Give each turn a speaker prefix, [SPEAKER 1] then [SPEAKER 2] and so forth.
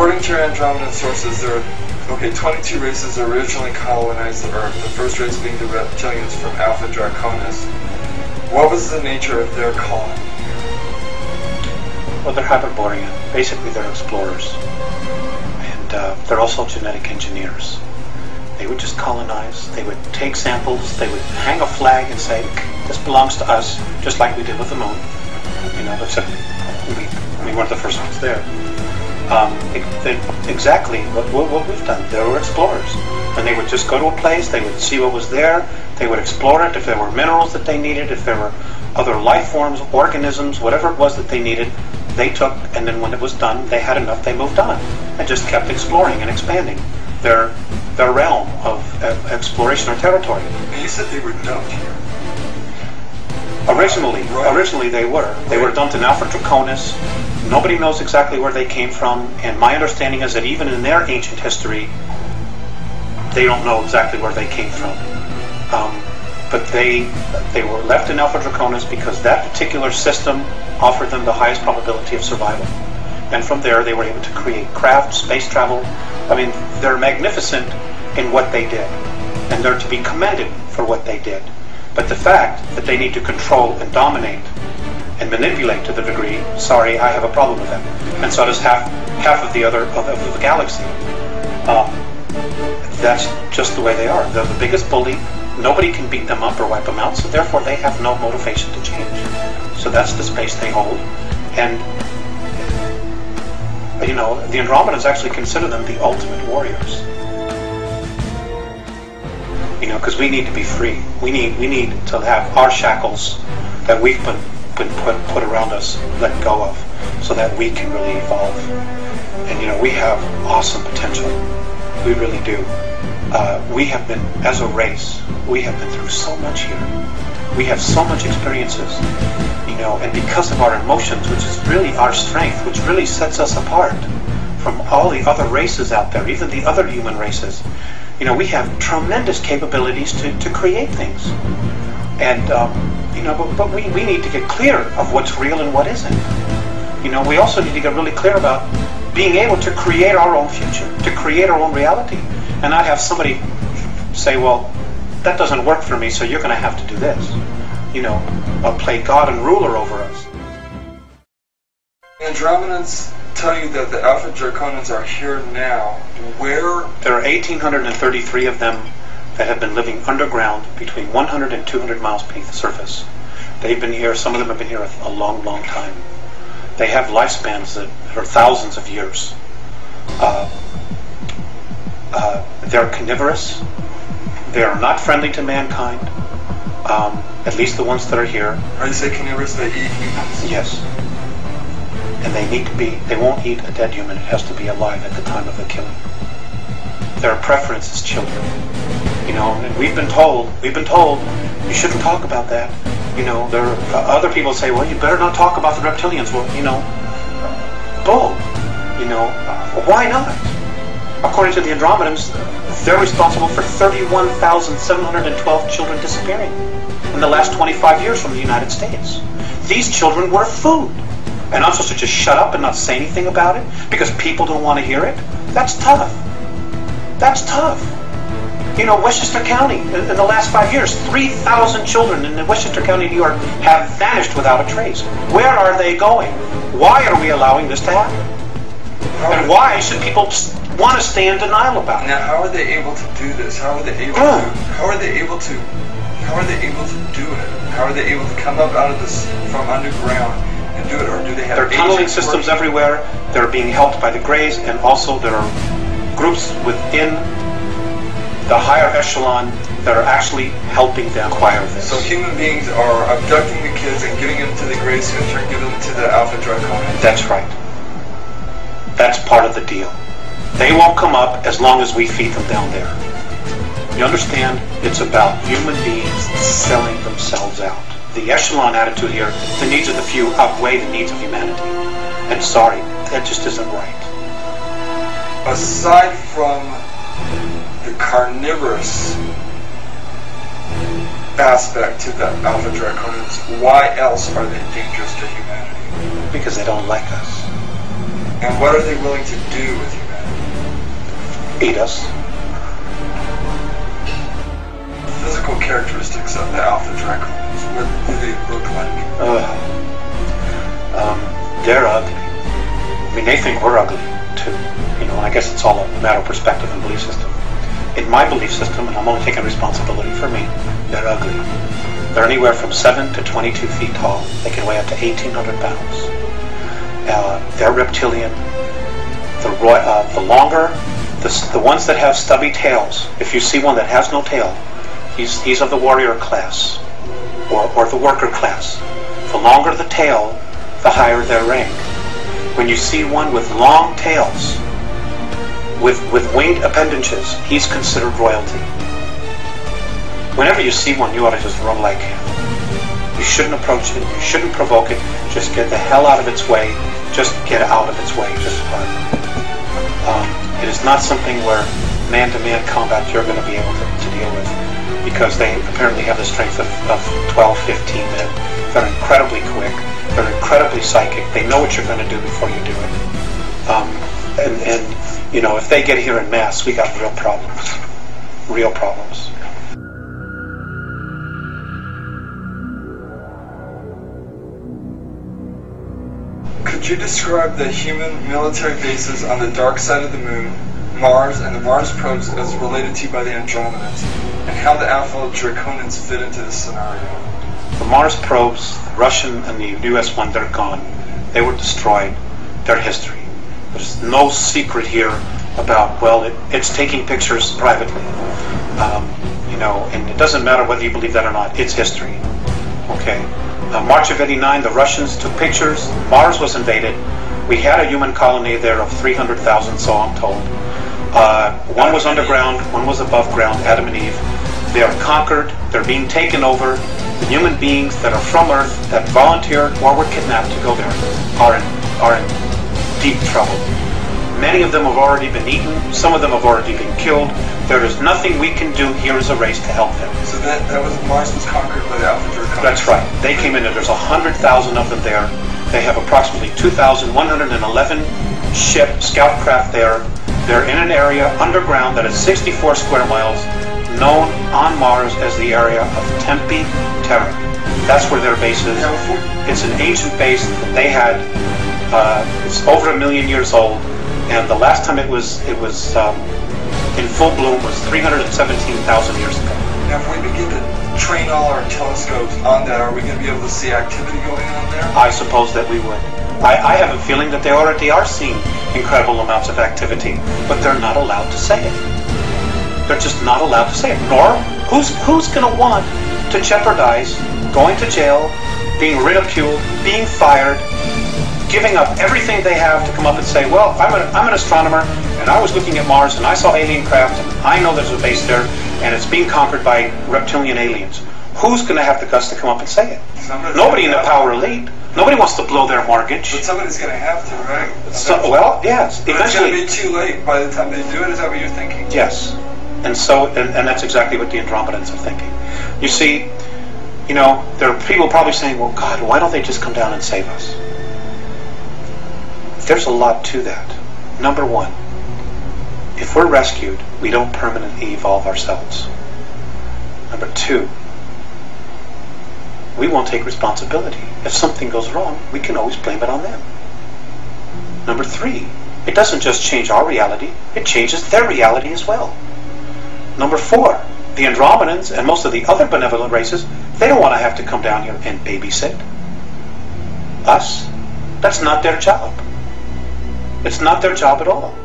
[SPEAKER 1] According to your Andromedan sources, there are 22 races that originally colonized the Earth, the first race being the Reptilians from Alpha Draconis. What was the nature of their colony?
[SPEAKER 2] Well, they're Hyperborean. Basically, they're explorers. And they're also genetic engineers. They would just colonize. They would take samples. They would hang a flag and say, this belongs to us, just like we did with the moon. You know, except we weren't the first ones there. Exactly what we've done. They were explorers. And they would just go to a place, they would see what was there, they would explore it, if there were minerals that they needed, if there were other life forms, organisms, whatever it was that they needed, they took, and then when it was done, they had enough, they moved on, and just kept exploring and expanding their realm of exploration or territory.
[SPEAKER 1] And you said they were dumped here.
[SPEAKER 2] Originally they were. They were dumped in Alpha Draconis. Nobody knows exactly where they came from, and my understanding is that even in their ancient history, they don't know exactly where they came from. But they were left in Alpha Draconis because that particular system offered them the highest probability of survival. And from there, they were able to create craft, space travel. I mean, they're magnificent in what they did, and they're to be commended for what they did. But the fact that they need to control and dominate and manipulate to the degree, sorry, I have a problem with them. And so does half of the other of the galaxy. That's just the way they are. They're the biggest bully. Nobody can beat them up or wipe them out, so therefore they have no motivation to change. So that's the space they hold. And, you know, the Andromedans actually consider them the ultimate warriors. You know, because we need to be free. We need to have our shackles that we've been put around us let go of, so that we can really evolve. And you know, we have awesome potential. We really do. We have been, as a race, we have been through so much here. We have so much experiences, you know, and because of our emotions, which is really our strength, which really sets us apart from all the other races out there, even the other human races. You know, we have tremendous capabilities to create things. And, you know, but we need to get clear of what's real and what isn't. You know, we also need to get really clear about being able to create our own future, to create our own reality. And not have somebody say, well, that doesn't work for me, so you're going to have to do this. You know, play God and ruler over us.
[SPEAKER 1] Andromedans tell you that the Alpha Draconans are here now. Where?
[SPEAKER 2] There are 1,833 of them that have been living underground between 100 and 200 miles beneath the surface. They've been here, some of them have been here a long, long time. They have lifespans that are thousands of years. They're carnivorous. They are not friendly to mankind, at least the ones that are here.
[SPEAKER 1] Are you saying carnivorous, they eat humans?
[SPEAKER 2] Yes. And they won't eat a dead human. It has to be alive at the time of the killing. Their preference is children. You know, and we've been told, you shouldn't talk about that. You know, there are other people say, well, you better not talk about the reptilians. Well, you know, bull. You know, why not? According to the Andromedans, they're responsible for 31,712 children disappearing in the last 25 years from the United States. These children were food. And I'm supposed to just shut up and not say anything about it because people don't want to hear it? That's tough. That's tough. You know, Westchester County, in the last 5 years, 3,000 children in Westchester County, New York, have vanished without a trace. Where are they going? Why are we allowing this to happen? And why should people want to stay in denial about it?
[SPEAKER 1] Now, how are they able to do this? How are they able to? How are they able to? How are they able to do it? How are they able to come up out of this from underground and do it? Or do they have?
[SPEAKER 2] There are tunneling systems everywhere. They're being helped by the Greys, and also there are groups within the higher echelon that are actually helping them acquire this.
[SPEAKER 1] So human beings are abducting the kids and giving them to the Greys, who in turn give them to the Alpha Draconans.
[SPEAKER 2] That's right. That's part of the deal. They won't come up as long as we feed them down there. You understand? It's about human beings selling themselves out. The echelon attitude here, the needs of the few outweigh the needs of humanity. And sorry, that just isn't right.
[SPEAKER 1] Aside from the carnivorous aspect to the Alpha Draconans, why else are they dangerous to humanity?
[SPEAKER 2] Because they don't like us.
[SPEAKER 1] And what are they willing to do with humanity?
[SPEAKER 2] Eat us.
[SPEAKER 1] Physical characteristics of the Alpha Draconis, what do they look like?
[SPEAKER 2] They're ugly. I mean, they think we're ugly, too. You know, I guess it's all a matter of perspective and belief system. In my belief system, and I'm only taking responsibility for me, they're ugly. They're anywhere from 7 to 22 feet tall. They can weigh up to 1,800 pounds. They're reptilian. The longer, the ones that have stubby tails, if you see one that has no tail, he's of the warrior class, or the worker class. The longer the tail, the higher their rank. When you see one with long tails, with winged appendages, he's considered royalty. Whenever you see one, you ought to just run like him. You shouldn't approach it. You shouldn't provoke it. Just get the hell out of its way. Just get out of its way. Just run. It is not something where man-to-man combat you're going to be able to deal with, because they apparently have the strength of 12, 15 men. They're incredibly quick. They're incredibly psychic. They know what you're going to do before you do it. And you know, if they get here en masse, we got real problems. Real problems.
[SPEAKER 1] Could you describe the human military bases on the dark side of the moon, Mars, and the Mars probes as related to you by the Andromedans, and how the Alpha Draconis fit into this scenario?
[SPEAKER 2] The Mars probes, the Russian and the US one, they're gone. They were destroyed. They're history. There's no secret here about, well, it's taking pictures privately. You know, and it doesn't matter whether you believe that or not. It's history. Okay. March of '89, the Russians took pictures. Mars was invaded. We had a human colony there of 300,000, so I'm told. One was underground, one was above ground, Adam and Eve. They are conquered. They're being taken over. The human beings that are from Earth, that volunteered or were kidnapped to go there, are in deep trouble. Many of them have already been eaten. Some of them have already been killed. There is nothing we can do here as a race to help them.
[SPEAKER 1] So that was Mars was conquered by the Alpha Draconis?
[SPEAKER 2] That's right. They came in, and there's 100,000 of them there. They have approximately 2,111 scout craft there. They're in an area underground that is 64 square miles, known on Mars as the area of Tempe Terra. That's where their base is. It's an ancient base that they had. It's over 1 million years old, and the last time it was in full bloom was 317,000 years ago.
[SPEAKER 1] Now, if we begin to train all our telescopes on that, are we going to be able to see activity going on there?
[SPEAKER 2] I suppose that we would. I have a feeling that they already are seeing incredible amounts of activity, but they're not allowed to say it. They're just not allowed to say it. Nor, who's going to want to jeopardize going to jail, being ridiculed, being fired, giving up everything they have to come up and say, well, I'm an astronomer, and I was looking at Mars, and I saw alien craft, and I know there's a base there, and it's being conquered by reptilian aliens. Who's going to have the guts to come up and say it? Nobody in the power elite. Nobody wants to blow their mortgage.
[SPEAKER 1] But somebody's going to have to, right?
[SPEAKER 2] Well, yes.
[SPEAKER 1] But eventually, it's going to be too late by the time they do it. Is that what you're thinking?
[SPEAKER 2] Yes. And so, and that's exactly what the Andromedans are thinking. You see, you know, there are people probably saying, well, God, why don't they just come down and save us? There's a lot to that. Number one, if we're rescued, we don't permanently evolve ourselves. Number two, we won't take responsibility. If something goes wrong, we can always blame it on them. Number three, it doesn't just change our reality, it changes their reality as well. Number four, the Andromedans and most of the other benevolent races, they don't want to have to come down here and babysit us. That's not their job. It's not their job at all.